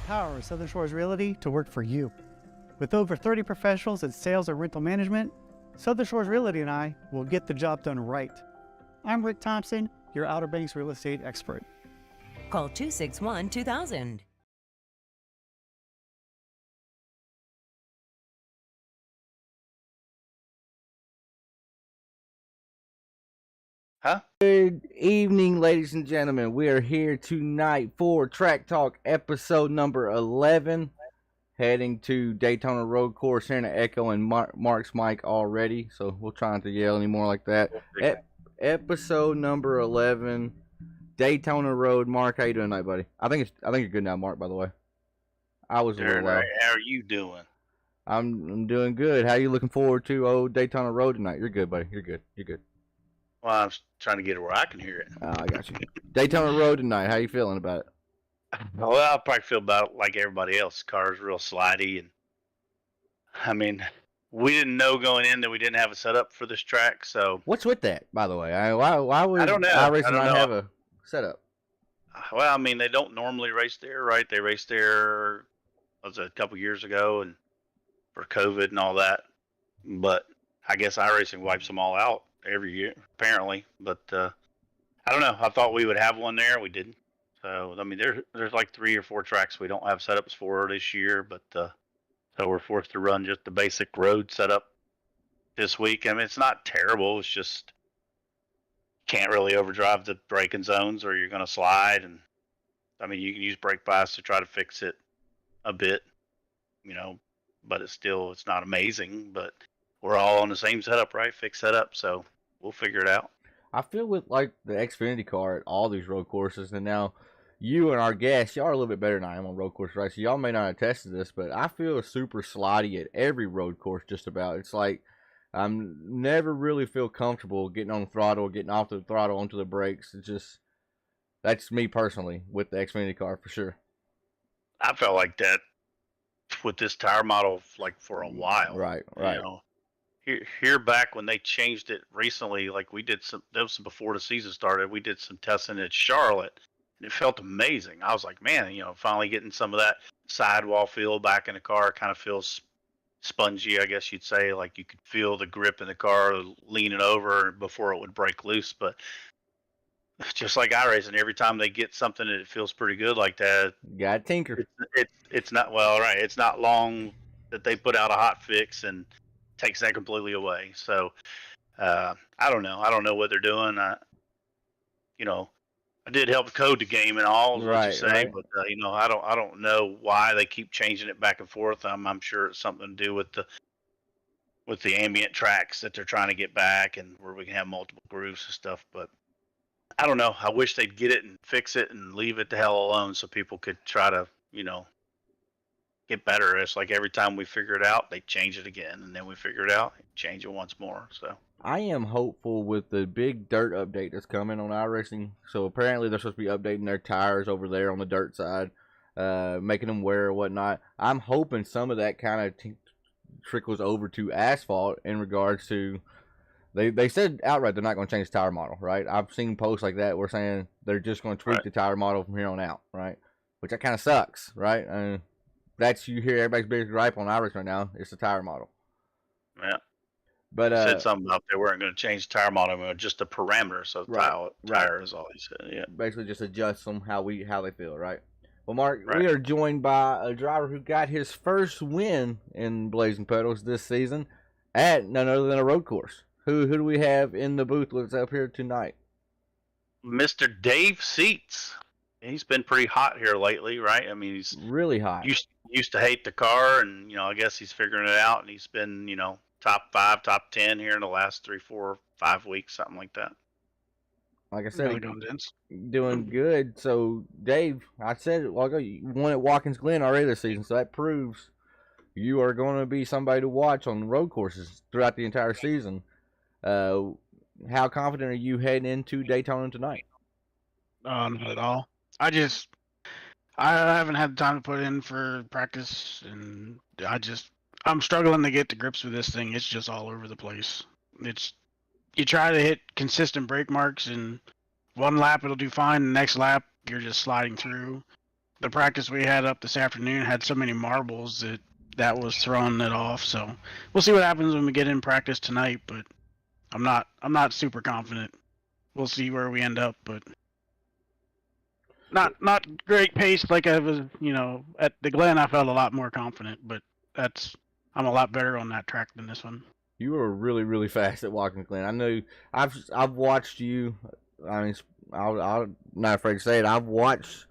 power of Southern Shores Realty to work for you. With over 30 professionals in sales and rental management, Southern Shores Realty and I will get the job done right. I'm Rick Thompson, your Outer Banks real estate expert. Call 261-2000. Good evening, ladies and gentlemen. We are here tonight for Track Talk episode number 11. Heading to Daytona Road Course, hearing an echo in Mark's mic already, so we'll try not to yell anymore like that. Episode number 11, Daytona Road. Mark, how you doing tonight, buddy? I think you're good now, Mark. By the way, I was a little loud. How are you doing? I'm doing good. How you looking forward to Daytona Road tonight? You're good, buddy. You're good. Well, I'm trying to get it where I can hear it. Oh, I got you. Daytona Road tonight. How you feeling about it? Well, I'll probably feel about it like everybody else. The car is real slidey, and I mean, we didn't know going in that we didn't have a setup for this track. So what's with that, by the way? Why would I don't know. iRacing not have a setup? Well, I mean, they don't normally race there, right? They raced there a couple years ago, and for COVID and all that. But I guess iRacing wipes them all out every year, apparently. But I don't know. I thought we would have one there. We didn't. So, I mean, there's like 3 or 4 tracks we don't have setups for this year, but so we're forced to run just the basic road setup this week. I mean, it's not terrible. It's just can't really overdrive the braking zones or you're going to slide. And, I mean, you can use brake bias to try to fix it a bit, but it's not amazing. But we're all on the same setup, right? Fixed setup, so we'll figure it out. I feel with like the Xfinity car at all these road courses, and now you and our guests, y'all are a little bit better than I am on road course, right? So y'all may not attest to this, but I feel super slidey at every road course just about. It's like I'm never really feel comfortable getting on the throttle, getting off the throttle onto the brakes. It's just, that's me personally with the Xfinity car for sure. I felt like that with this tire model like for a while. Right. Here back when they changed it recently, like that was before the season started, we did some testing at Charlotte, and it felt amazing. I was like, man, finally getting some of that sidewall feel back in the car. Kind of feels spongy, I guess you'd say. Like you could feel the grip in the car leaning over before it would break loose. But just like iRacing, every time they get something that it feels pretty good like that, got tinker. It's not right. It's not long that they put out a hot fix and takes that completely away. So I don't know. I don't know what they're doing. I did help code the game and all, what you say, right. But I don't know why they keep changing it back and forth. I'm sure it's something to do with the ambient tracks that they're trying to get back, and where we can have multiple grooves and stuff. But I don't know. I wish they'd get it and fix it and leave it the hell alone so people could try to get better. It's like every time we figure it out, they change it again, and then we figure it out, change it once more. So I am hopeful with the big dirt update that's coming on iRacing. So apparently they're supposed to be updating their tires over there on the dirt side, making them wear or whatnot. I'm hoping some of that kind of trickles over to asphalt in regards to, they said outright they're not going to change the tire model, right? I've seen posts like that. We're saying they're just going to tweak the tire model from here on out, right? Which that kind of sucks, right? You hear everybody's biggest gripe on iRacing right now. It's the tire model. Yeah. But said something about they weren't going to change the tire model, just the parameters of the tire is all he said. Yeah. Basically, just adjust them how they feel, right? Well, Mark, we are joined by a driver who got his first win in Blazing Pedals this season at none other than a road course. Who do we have in the booth with us up here tonight? Mr. Dave Seats. He's been pretty hot here lately, right? I mean, he's really hot. Used to hate the car, and I guess he's figuring it out, and he's been top 5, top 10 here in the last 3, 4, 5 weeks, something like that. Like I said, doing good. So, Dave, I said it while ago, you won at Watkins Glen already this season, so that proves you are going to be somebody to watch on road courses throughout the entire season. How confident are you heading into Daytona tonight? Not at all. I haven't had time to put in for practice, and I'm struggling to get to grips with this thing. It's just all over the place. You try to hit consistent brake marks, and one lap it'll do fine. The next lap you're just sliding through. the practice we had up this afternoon had so many marbles that was throwing it off. So we'll see what happens when we get in practice tonight. But I'm not super confident. We'll see where we end up, but not great pace like I was. At the Glen, I felt a lot more confident, but I'm a lot better on that track than this one. You were really, really fast at Watkins Glen. I know I've watched you. I mean, I'm not afraid to say it. I've watched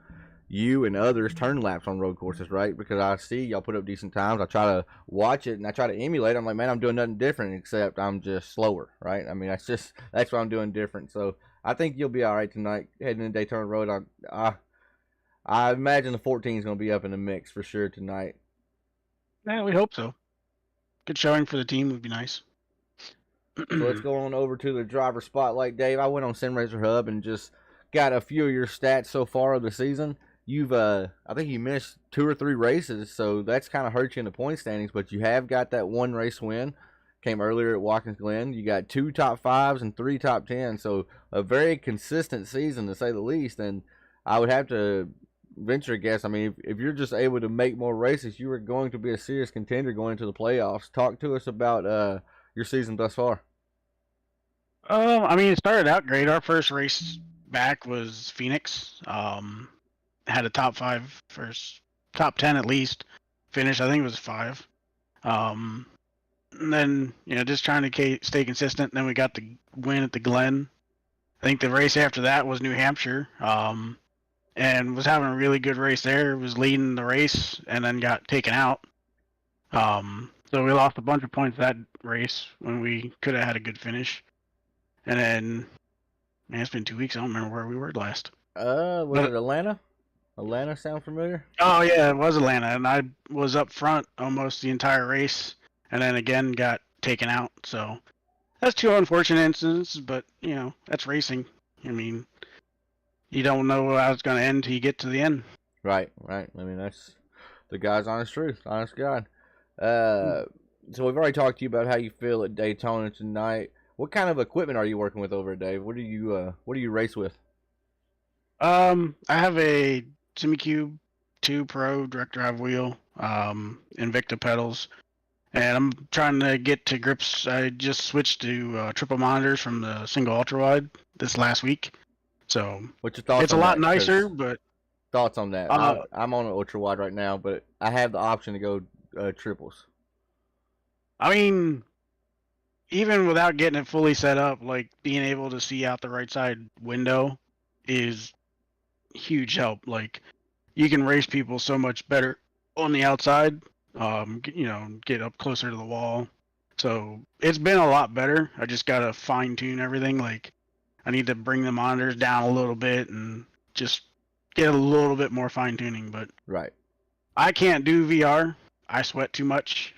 you and others turn laps on road courses, right? Because I see y'all put up decent times. I try to watch it and I try to emulate it. I'm like, man, I'm doing nothing different except I'm just slower, right? I mean, that's what I'm doing different. So I think you'll be all right tonight heading into Daytona Road. I imagine the 14 is going to be up in the mix for sure tonight. Yeah, we hope so. Good showing for the team would be nice. So let's go on over to the driver spotlight, Dave. I went on SimRacer Hub and just got a few of your stats so far of the season. You've, I think you missed 2 or 3 races, so that's kind of hurt you in the point standings. But you have got that 1 race win. Came earlier at Watkins Glen. You got 2 top 5s and 3 top 10s. So a very consistent season to say the least. And I would have to venture a guess. I mean, if you're just able to make more races, you are going to be a serious contender going into the playoffs. Talk to us about your season thus far. I mean, it started out great. Our first race back was Phoenix. Had a top 5 first, top 10 at least finish. I think it was 5. And then just trying to stay consistent. Then we got the win at the Glen. I think the race after that was New Hampshire. And was having a really good race there. Was leading the race and then got taken out. So we lost a bunch of points that race when we could have had a good finish. And then, man, it's been 2 weeks. I don't remember where we were last. Was it Atlanta? Atlanta sound familiar? Oh yeah, it was Atlanta, and I was up front almost the entire race, and then again got taken out. So that's 2 unfortunate incidents, but that's racing. I mean, you don't know how it's going to end until you get to the end. Right. I mean, that's the guy's honest truth, honest God. So we've already talked to you about how you feel at Daytona tonight. What kind of equipment are you working with over at Dave? What do you race with? I have a SimiCube 2 Pro direct drive wheel, Invicta pedals, and I'm trying to get to grips. I just switched to triple monitors from the single ultra wide this last week. So what's your thoughts? It's a lot nicer, but thoughts on that? I'm on an ultra wide right now, but I have the option to go triples. I mean, even without getting it fully set up, like being able to see out the right side window is huge help. Like you can race people so much better on the outside, get up closer to the wall. So it's been a lot better. I just got to fine tune everything. Like I need to bring the monitors down a little bit and just get a little bit more fine tuning. But right, I can't do VR. I sweat too much.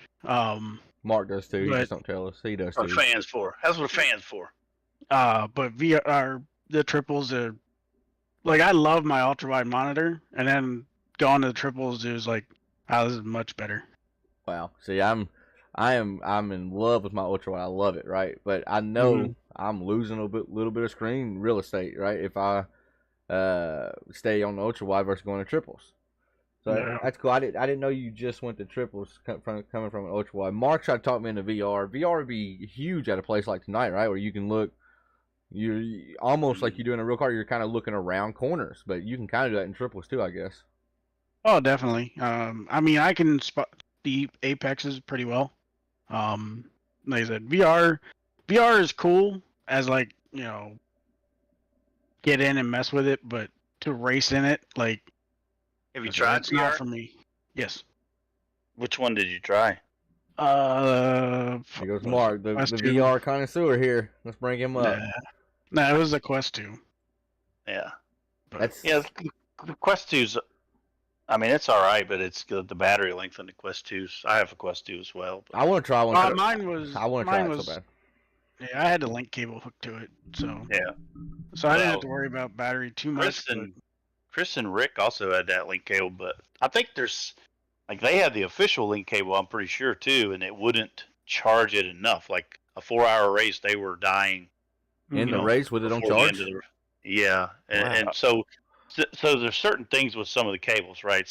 Mark does too. You just don't tell us. He does too. That's what fans for. That's what fans for. But VR, the triples are like I love my ultra wide monitor, and then going to the triples is like, oh, this is much better. Wow. See, I'm in love with my ultra wide. I love it, right? But I know I'm losing a little bit of screen real estate, right? If I stay on the ultra wide versus going to triples. So that's cool. I didn't know you just went to triples coming from an ultra wide. Mark tried to talk me into VR. VR would be huge at a place like tonight, right? Where you can look, you're almost like you do in a real car. You're kind of looking around corners, but you can kind of do that in triples too, I guess. Oh, definitely. I mean, I can spot the apexes pretty well. Like I said, VR is cool as like get in and mess with it, but to race in it, like. Have you tried VR? Not for me. Yes. Which one did you try? Here goes Mark, the VR connoisseur here. Let's bring him up. Nah, it was the Quest 2. Yeah. That's the Quest 2's. I mean, it's all right, but it's the battery length on the Quest 2's. I have a Quest 2 as well. I want to try one. Mine was. I want to try it so bad. Yeah, I had the link cable hooked to it, so. Yeah. So I didn't have to worry about battery too much. Chris and Rick also had that link cable, but I think there's they had the official link cable, I'm pretty sure too, and it wouldn't charge it enough. Like a 4-hour race, they were dying in the race with it on charge. yeah, and so So there's certain things with some of the cables, right?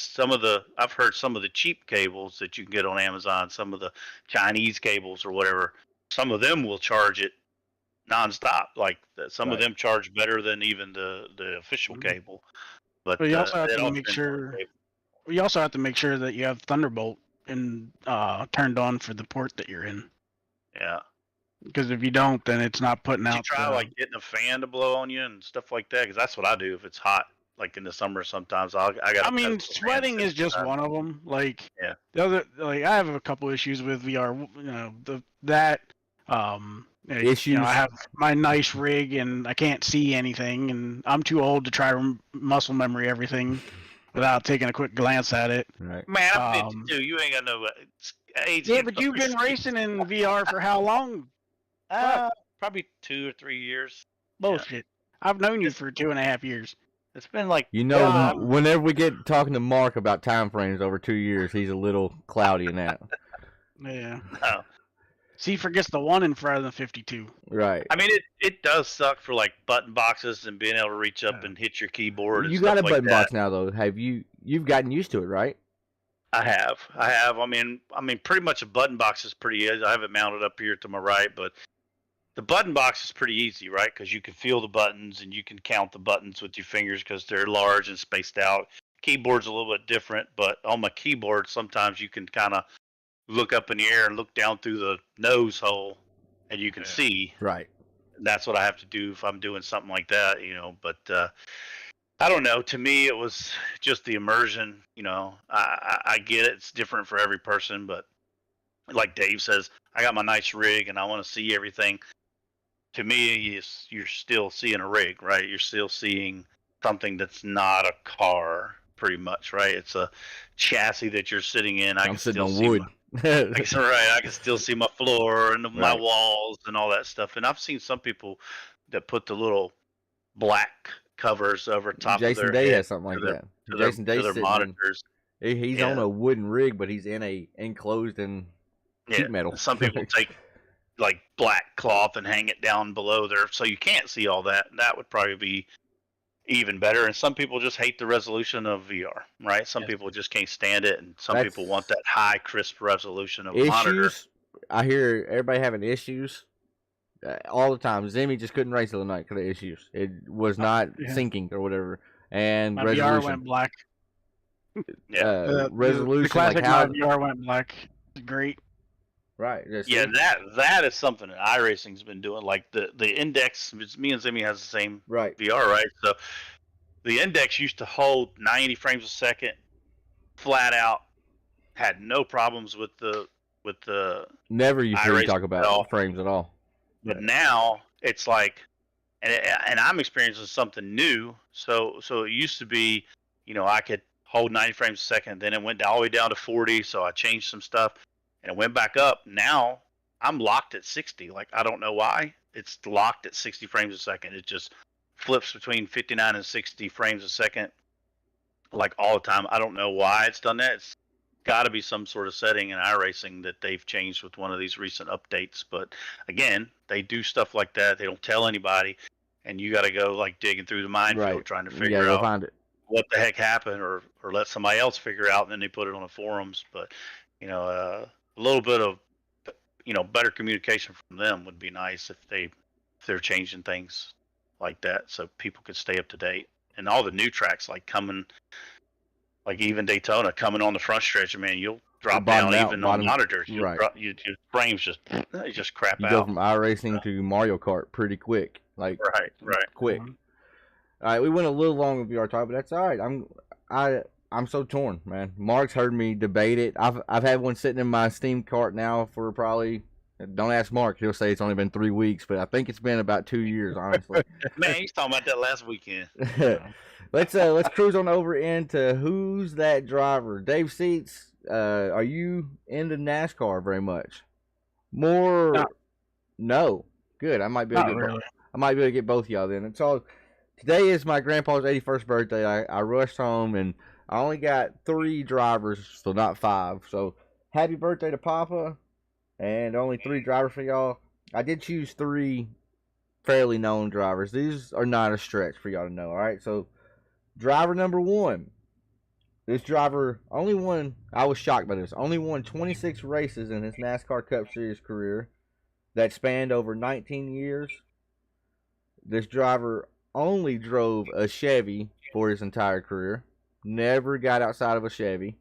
I've heard some of the cheap cables that you can get on Amazon, some of the Chinese cables or whatever, some of them will charge it nonstop. Like some of Right. them charge better than even the official cable. But But you also have it to all make depends on sure. the cable. You also have to make sure that you have Thunderbolt and turned on for the port that you're in. Yeah. Because if you don't, then it's not putting Did you out. try like getting a fan to blow on you and stuff like that? Because that's what I do if it's hot, like in the summer. Sometimes I got. I mean, sweating is just one of them. Like Yeah. the other, like I have a couple issues with VR. You know, Issues? I have my nice rig and I can't see anything, and I'm too old to try to muscle memory everything without taking a quick glance at it. Right. Man, I'm 52. You ain't got no age. Yeah, but you've been racing in VR for how long? Probably 2 or 3 years. Bullshit. I've known you for 2.5 years. It's been like You know, Yeah. whenever we get talking to Mark about time frames over 2 years, he's a little cloudy in that. Yeah. Oh. See, he forgets the 1 in front of the 52. Right. I mean, it does suck for like button boxes and being able to reach up and hit your keyboard. And You stuff got a like button that. box now, though. You've gotten used to it, right? I have. I mean, pretty much a button box is pretty easy. I have it mounted up here to my right, but the button box is pretty easy, right? Because you can feel the buttons and you can count the buttons with your fingers because they're large and spaced out. Keyboard's a little bit different, but on my keyboard, sometimes you can kind of look up in the air and look down through the nose hole, and you can see. Right. That's what I have to do if I'm doing something like that, you know. But I don't know. To me, it was just the immersion. You know, I get it. It's different for every person, but like Dave says, I got my nice rig and I want to see everything. To me, you're still seeing a rig, right? You're still seeing something that's not a car, pretty much, right? It's a chassis that you're sitting in. I'm sitting on see wood. right. I can still see my floor and my Right. walls and all that stuff. And I've seen some people that put the little black covers over top Jason of their Day head has something like to their- that. to their, Jason to Day their monitors. He's on Yeah. a wooden rig, but he's in a enclosed and sheet metal. Some people take like black cloth and hang it down below there so you can't see all that. That would probably be even better. And some people just hate the resolution of VR, right? Some people just can't stand it, and some people want that high, crisp resolution of a monitor. Issues. I hear everybody having issues all the time. Zimmy just couldn't race the other night because of issues. It was not syncing or whatever. And My resolution. VR went black. Yeah. Resolution. The classic like how, my VR went black. Great. right. Yeah, that is something that iRacing's been doing. Like the index, me and Zimmy has the same Right. VR, right? So the index used to hold 90 frames a second, flat out, had no problems with the Never you hear you iRacing talk at about all. frames at all. But now it's like, and I'm experiencing something new. So it used to be, you know, I could hold 90 frames a second, then it went all the way down to 40. So I changed some stuff, and it went back up. Now I'm locked at 60. Like, I don't know why. It's locked at 60 frames a second. It just flips between 59 and 60 frames a second, like all the time. I don't know why it's done that. It's got to be some sort of setting in iRacing that they've changed with one of these recent updates. But again, they do stuff like that. They don't tell anybody, and you got to go like digging through the minefield Right. trying to You figure gotta go out find it. what the heck happened, or let somebody else figure out, and then they put it on the forums. But you know, a little bit of better communication from them would be nice if they're changing things like that, so people could stay up to date. And all the new tracks like coming, like even Daytona coming on the front stretch, man, you'll drop Bottom down out, even bottom- on monitors. You'll right. drop, your frames just crap You go out. from iRacing to Mario Kart pretty quick. Like Right. quick. All right, we went a little long with VR talk, but that's all right. I'm so torn, man. Mark's heard me debate it. I've had one sitting in my Steam cart now for probably. Don't ask Mark; he'll say it's only been 3 weeks, but I think it's been about 2 years, honestly. Man, he's talking about that last weekend. Let's cruise on over into who's that driver. Dave Seats, are you into NASCAR very much? More? No. No. Good. I might be able Not to get really. I might be able to get both of y'all then. It's all. Today is my grandpa's 81st birthday. I rushed home and I only got 3 drivers, so not 5. So happy birthday to Papa, and only 3 drivers for y'all. I did choose 3 fairly known drivers. These are not a stretch for y'all to know. All right, so Driver number 1. This driver only won, I was shocked by this, only won 26 races in his NASCAR Cup Series career that spanned over 19 years. This driver only drove a Chevy for his entire career. Never got outside of a Chevy.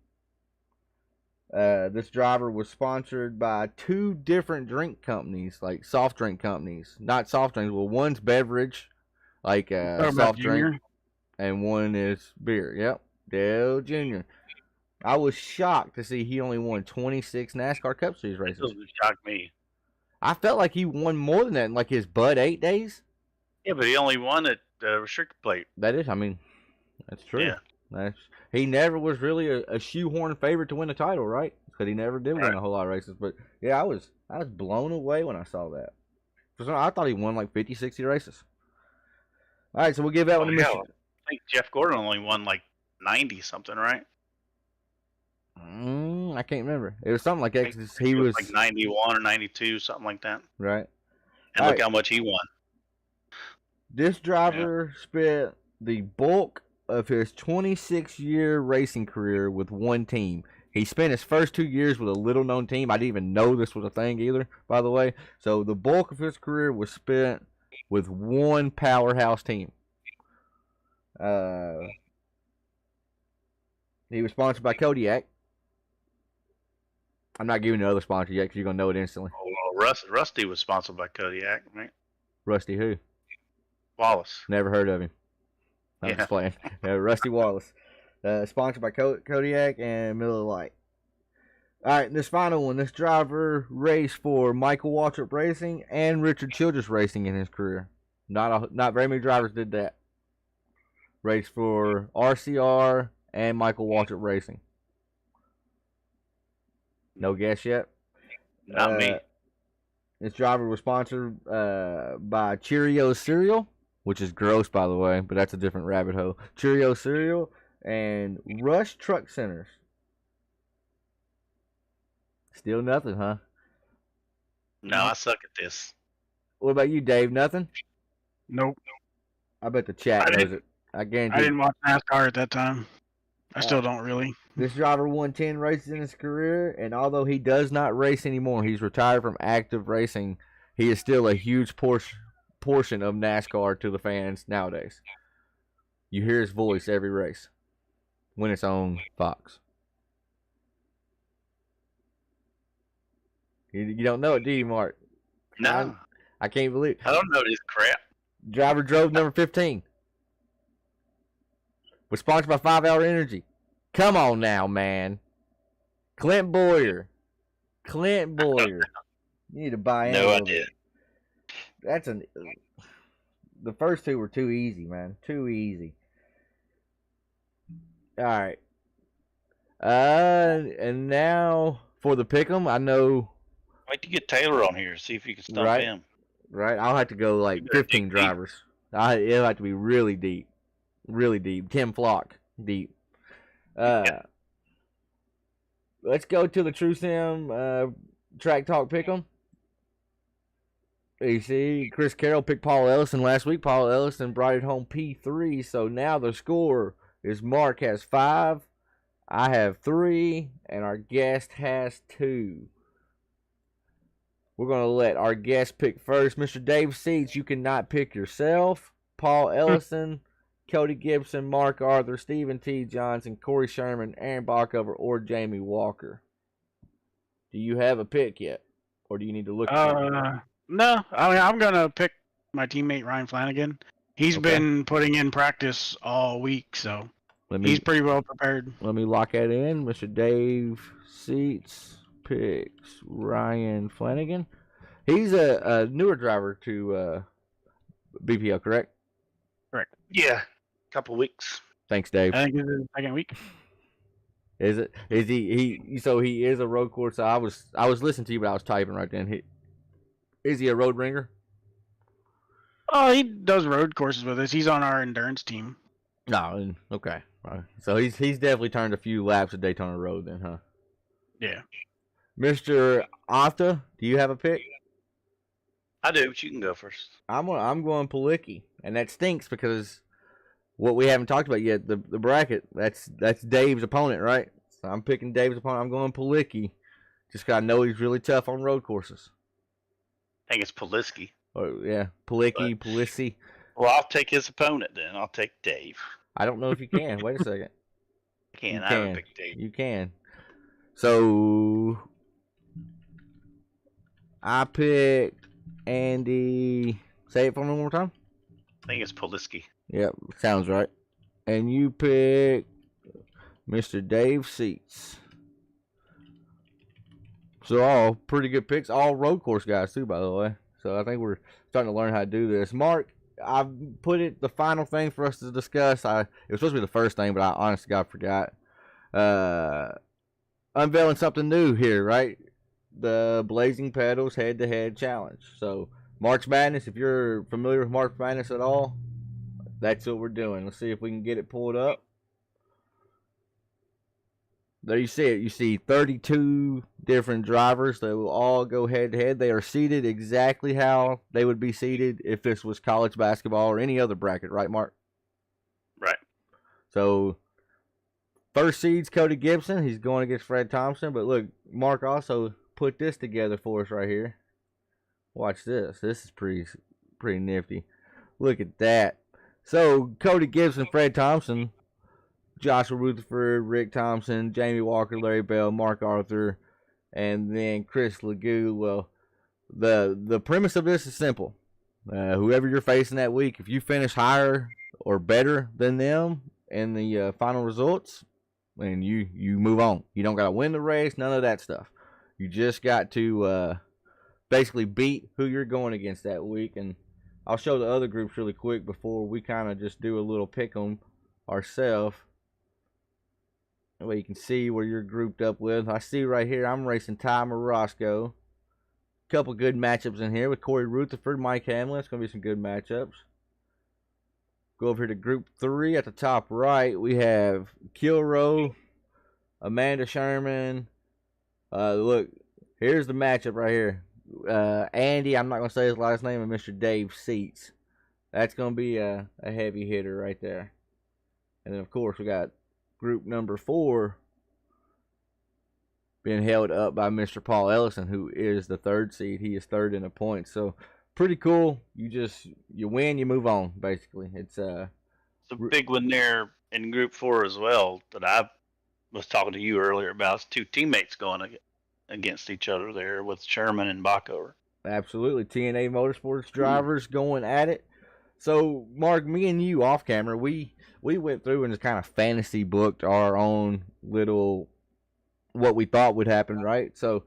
This driver was sponsored by 2 different drink companies, like soft drink companies. Not soft drinks, well, one's beverage, like soft drink, and one is beer. Yep, Dale Jr. I was shocked to see he only won 26 NASCAR Cup Series That races. doesn't shock me. I felt like he won more than that in like his Bud 8 days. Yeah, but he only won at restricted plate. That is, I mean, that's true. Yeah. He never was really a shoehorn favorite to win the title, right? Because he never did win Right. a whole lot of races. But yeah, I was blown away when I saw that. I thought he won like 50, 60 races. All right, so we'll give that one to Yeah, Mr. I think Jeff Gordon only won like 90 something, right? I can't remember. It was something like I that. think 'Cause he was like 91 or 92, something like that. right. And All look right. how much he won. This driver spent the bulk of his 26-year racing career with one team. He spent his first 2 years with a little-known team. I didn't even know this was a thing either, by the way. So the bulk of his career was spent with one powerhouse team. He was sponsored by Kodiak. I'm not giving you another sponsor yet because you're going to know it instantly. Oh, well, Rusty was sponsored by Kodiak, right? Rusty who? Wallace. Never heard of him. I'm Yeah. just playing. Rusty Wallace. Sponsored by Kodiak and Miller Lite. All right, this final one. This driver raced for Michael Waltrip Racing and Richard Childress Racing in his career. Not very many drivers did that. Raced for RCR and Michael Waltrip Racing. No guess yet? Not me. This driver was sponsored by Cheerios cereal, which is gross, by the way, but that's a different rabbit hole. Cheerios cereal and Rush Truck Centers. Still nothing, huh? No, I suck at this. What about you, Dave? Nothing? Nope. I bet the chat I knows didn't- it. I guarantee. I didn't watch NASCAR at that time. I still don't really. This driver won 10 races in his career, and although he does not race anymore, he's retired from active racing, he is still a huge portion of NASCAR to the fans nowadays. You hear his voice every race when it's on Fox. You don't know it, do you, Mark? No, I can't believe I don't know this crap. Driver drove number 15. Was sponsored by 5 Hour Energy. Come on now, man. Clint Boyer. You need to buy in. a No, I little bit. didn't. That's the first two were too easy, man. Too easy. All right. And now for the pick'em, I know. Wait to get Taylor on here, see if you can stump Right. him. Right, I'll have to go like better 15 dig deep. drivers. It'll have to be really deep. Tim Flock deep. Let's go to the True Sim Track Talk Pick'em. You see, Chris Carroll picked Paul Ellison last week. Paul Ellison brought it home P3. So now the score is Mark has 5, I have 3, and our guest has 2. We're going to let our guest pick first. Mr. Dave Seats, you cannot pick yourself. Paul Ellison, Cody Gibson, Mark Arthur, Stephen T. Johnson, Corey Sherman, Aaron Bockover, or Jamie Walker. Do you have a pick yet? Or do you need to look for No. I mean, I'm gonna pick my teammate Ryan Flanagan. He's Okay. been putting in practice all week, so Let he's me pretty well prepared. lock that in. Mr. Dave Seats picks Ryan Flanagan. He's a newer driver to BPL, correct? Yeah, couple weeks. Thanks, Dave. I think this is the second week. Is it? Is he? So he is a road course. I was listening to you, but I was typing right then. Is he a road ringer? Oh, he does road courses with us. He's on our endurance team. No. Okay. So he's definitely turned a few laps at Daytona Road then, huh? Yeah. Mr. Arthur, do you have a pick? I do, but you can go first. I'm going Palicki, and that stinks because what we haven't talked about yet, the bracket. That's Dave's opponent, right? So I'm picking Dave's opponent. I'm going Palicki. Just 'cause I know he's really tough on road courses. I think it's Poliski. Oh yeah, Palicki, Palissi. Well, I'll take his opponent then. I'll take Dave. I don't know if you can. Wait a second. I can. You I haven't can. picked Dave. You can. So I pick Andy. Say it for me one more time. I think it's Poliski. Yep, sounds right. And you pick Mr. Dave Seats. So all pretty good picks, all road course guys too, by the way. So I think we're starting to learn how to do this. Mark, I've put it the final thing for us to discuss. It was supposed to be the first thing, but I honestly forgot. Unveiling something new here, right? The Blazing Pedals head-to-head challenge. So March Madness, if you're familiar with March Madness at all, that's what we're doing. Let's see if we can get it pulled up. There you see it. You see 32 different drivers that will all go head-to-head. They are seated exactly how they would be seated if this was college basketball or any other bracket, right, Mark? Right. So, first seed's Cody Gibson. He's going against Fred Thompson. But look, Mark also put this together for us right here. Watch this. This is pretty nifty. Look at that. So, Cody Gibson, Fred Thompson, Joshua Rutherford, Rick Thompson, Jamie Walker, Larry Bell, Mark Arthur, and then Chris Legou. Well, the premise of this is simple. Whoever you're facing that week, if you finish higher or better than them in the final results, then you move on. You don't got to win the race, none of that stuff. You just got to basically beat who you're going against that week. And I'll show the other groups really quick before we kind of just do a little pick 'em ourselves. That way you can see where you're grouped up with. I see right here I'm racing Ty Morosco. Couple good matchups in here with Corey Rutherford, Mike Hamlin. It's going to be some good matchups. Go over here to Group 3 at the top right. We have Kilroe, Amanda Sherman. Look, here's the matchup right here. Andy, I'm not going to say his last name, and Mr. Dave Seats. That's going to be a heavy hitter right there. And then, of course, we got Group number 4 being held up by Mr. Paul Ellison, who is the 3rd seed. He is 3rd in the points. So pretty cool. You win, you move on. Basically, it's a big one there in Group 4 as well that I was talking to you earlier about. It's two teammates going against each other there with Sherman and Backover. Absolutely, TNA Motorsports drivers going at it. So Mark, me and you off camera, we went through and just kind of fantasy booked our own little what we thought would happen, right? So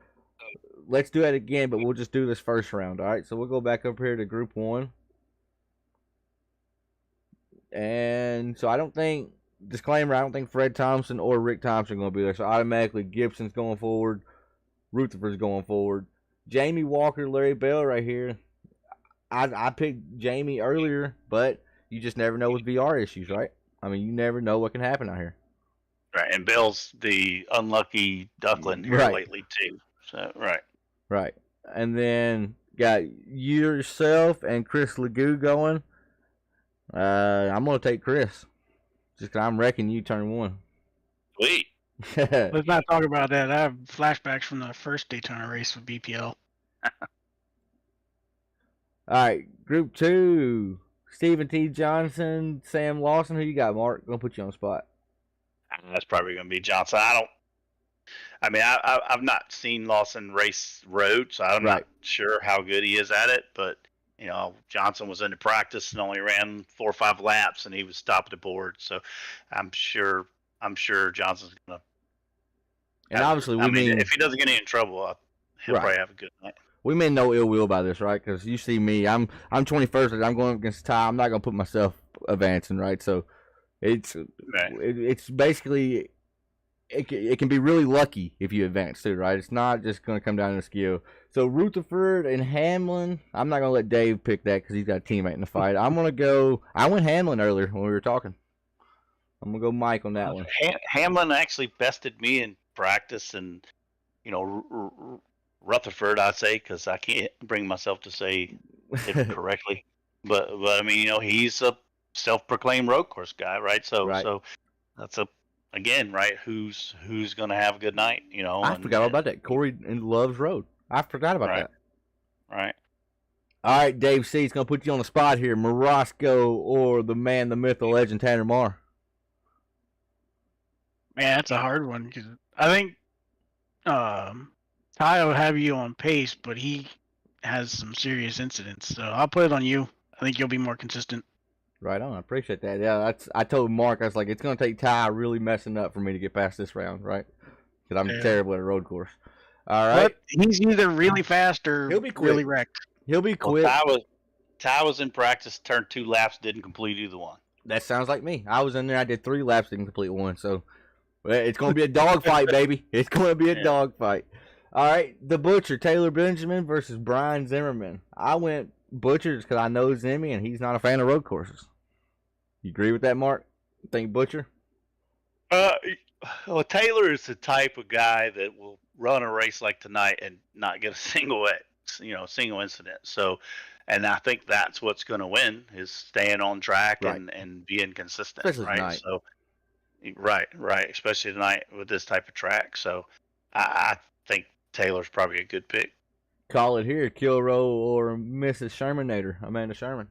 let's do that again, but we'll just do this first round, all right? So we'll go back up here to Group 1. And so I don't think Fred Thompson or Rick Thompson are going to be there. So automatically Gibson's going forward, Rutherford's going forward. Jamie Walker, Larry Bell right here. I picked Jamie earlier, but you just never know with VR issues, right? I mean, you never know what can happen out here. Right, and Bell's the unlucky duckling here lately too. So right. And then got yourself and Chris Legou going. I'm gonna take Chris, just 'cause I'm wrecking you turn 1. Sweet. Let's not talk about that. I have flashbacks from the first Daytona race with BPL. All right, Group 2. Stephen T. Johnson, Sam Lawson. Who you got, Mark? Gonna put you on the spot. That's probably going to be Johnson. I've not seen Lawson race road, so I'm not sure how good he is at it. But Johnson was into practice and only ran 4 or 5 laps, and he was top of the board. So I'm sure Johnson's going to. And obviously, if he doesn't get any in trouble, he'll probably have a good night. We mean no ill will by this, right? Because you see me, I'm 21st, and I'm going against Ty. I'm not going to put myself advancing, right? So it's basically it can be really lucky if you advance too, right? It's not just going to come down to skill. So Rutherford and Hamlin, I'm not going to let Dave pick that because he's got a teammate in the fight. I'm going to go. I went Hamlin earlier when we were talking. I'm going to go Mike on that one. Hamlin actually bested me in practice, and Rutherford, I'd say, because I can't bring myself to say it correctly. But I mean, he's a self-proclaimed road course guy, right? So Right. so that's again, right? Who's going to have a good night, you know? I forgot all about that. Corey loves road. I forgot about Right. that. Right. All right, Dave C. is going to put you on the spot here. Morosco or the man, the myth, the legend, Tanner Marr? Man, that's a hard one because I think Ty will have you on pace, but he has some serious incidents. So I'll put it on you. I think you'll be more consistent. Right on. I appreciate that. Yeah, I told Mark, I was like, it's going to take Ty really messing up for me to get past this round, right? Because I'm Yeah. terrible at a road course. All right. But he's either really fast or He'll be quick. really wrecked. He'll be Well, quick. Ty was in practice, turned 2 laps, didn't complete either one. That sounds like me. I was in there. I did 3 laps, didn't complete one. So it's going to be a dogfight, baby. It's going to be a dogfight. All right. The Butcher, Taylor Benjamin versus Brian Zimmerman. I went Butcher because I know Zimmy, and he's not a fan of road courses. You agree with that, Mark? You think Butcher? Well, Taylor is the type of guy that will run a race like tonight and not get a single incident. So, and I think that's what's going to win is staying on track Right. and being consistent. Especially right. tonight. So, right. Especially tonight with this type of track. So, I think Taylor's probably a good pick. Call it here, Kilroe or Mrs. Shermanator, Amanda Sherman.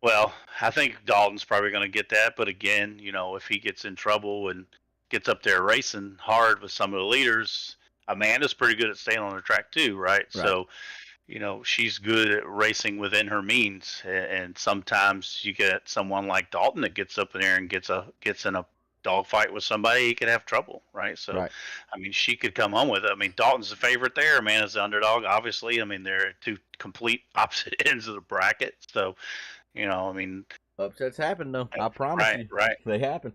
Well, I think Dalton's probably going to get that, but again, you know, if he gets in trouble and gets up there racing hard with some of the leaders, Amanda's pretty good at staying on the track too, right? So, you know, she's good at racing within her means, and sometimes you get someone like Dalton that gets up in there and gets in a dogfight with somebody, he could have trouble, right? So, I mean, she could come home with it. I mean, Dalton's the favorite there, Amanda's the underdog, obviously. I mean, they're two complete opposite ends of the bracket, so. You know, I mean, upsets happen though. I promise you. Right. They happen.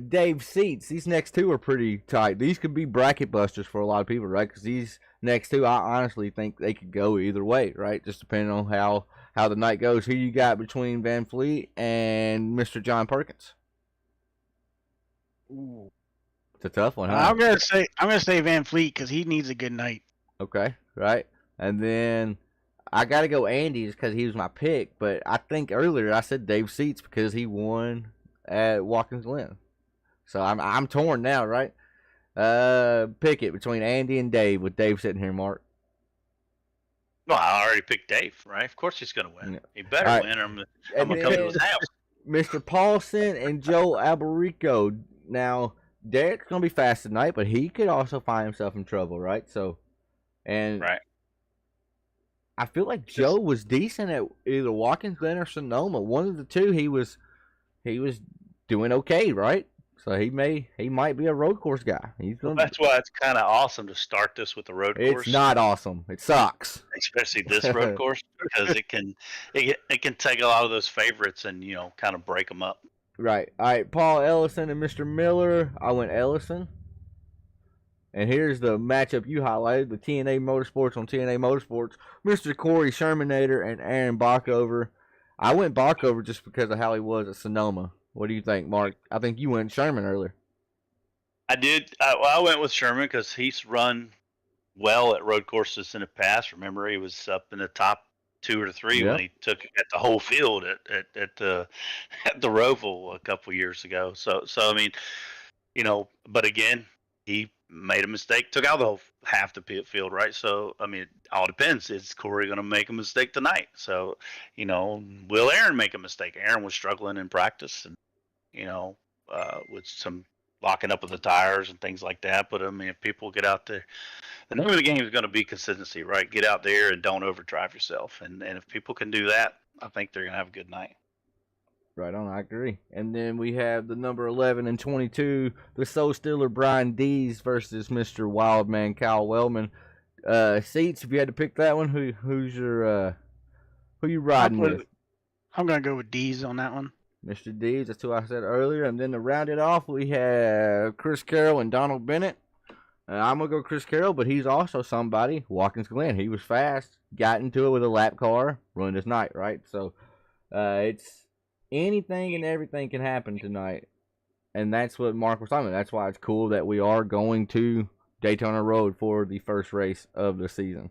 Dave Seats. These next 2 are pretty tight. These could be bracket busters for a lot of people, right? Because these next 2, I honestly think they could go either way, right? Just depending on how the night goes. Who you got between Van Fleet and Mr. John Perkins? Ooh. It's a tough one, huh? I'm gonna say Van Fleet because he needs a good night. Okay, right. And then I got to go Andy just because he was my pick, but I think earlier I said Dave Seats because he won at Watkins Glen. So I'm torn now, right? Pick it between Andy and Dave, with Dave sitting here, Mark. Well, I already picked Dave, right? Of course he's going to win. Yeah. He better win, or I'm going to come to his house. Mr. Paulson and Joe Alberico. Now, Derek's going to be fast tonight, but he could also find himself in trouble, right? So, and right. I feel like Joe was decent at either Watkins Glen or Sonoma. One of the two, he was doing okay, right? So he might be a road course guy. That's why it's kind of awesome to start this with the road course. It's not awesome. It sucks. Especially this road course, because it can take a lot of those favorites and, you know, kind of break them up. Right. All right, Paul Ellison and Mr. Miller. I went Ellison. And here's the matchup you highlighted, the TNA Motorsports on TNA Motorsports. Mr. Corey Shermanator and Aaron Bockover. I went Bockover just because of how he was at Sonoma. What do you think, Mark? I think you went Sherman earlier. I did. I went with Sherman because he's run well at road courses in the past. Remember, he was up in the top 2 or 3 when he took at the whole field at the Roval a couple years ago. So I mean, you know, but again, he made a mistake, took out the whole half the pit field, right? So, I mean, it all depends. Is Corey going to make a mistake tonight? So, you know, will Aaron make a mistake? Aaron was struggling in practice and, you know, with some locking up with the tires and things like that. But, I mean, if people get out there, the name of the game is going to be consistency, right? Get out there and don't overdrive yourself. And if people can do that, I think they're going to have a good night. Right on, I agree. And then we have the number 11 and 22, the Soul Stealer Brian Dees versus Mr. Wildman Kyle Wellman. Seats, if you had to pick that one, who you riding with? I'm gonna go with D's on that one. Mr. Dees, that's who I said earlier. And then to round it off, we have Chris Carroll and Donald Bennett. I'm gonna go Chris Carroll, but he's also somebody. Watkins Glen, he was fast, got into it with a lap car, ruined his night, right? So it's anything and everything can happen tonight. And that's what Mark was talking about. That's why it's cool that we are going to Daytona Road for the first race of the season.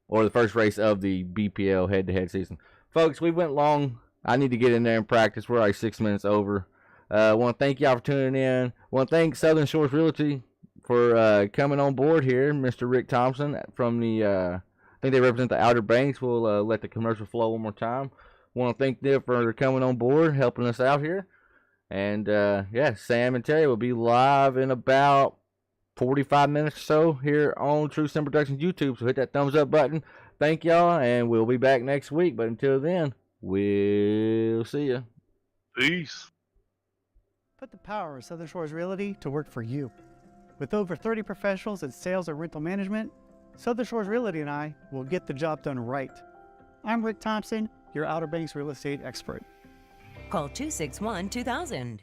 Or the first race of the BPL head-to-head season. Folks, we went long. I need to get in there and practice. We're like 6 minutes over. I want to thank y'all for tuning in. Want to thank Southern Shores Realty for coming on board here. Mr. Rick Thompson from the, I think they represent the Outer Banks. We'll let the commercial flow one more time. Want to thank them for coming on board, helping us out here. And, yeah, Sam and Terry will be live in about 45 minutes or so here on True Sim Productions YouTube. So hit that thumbs up button. Thank y'all, and we'll be back next week. But until then, we'll see you. Peace. Put the power of Southern Shores Realty to work for you. With over 30 professionals in sales and rental management, Southern Shores Realty and I will get the job done right. I'm Rick Thompson, your Outer Banks real estate expert. Call 261 2000.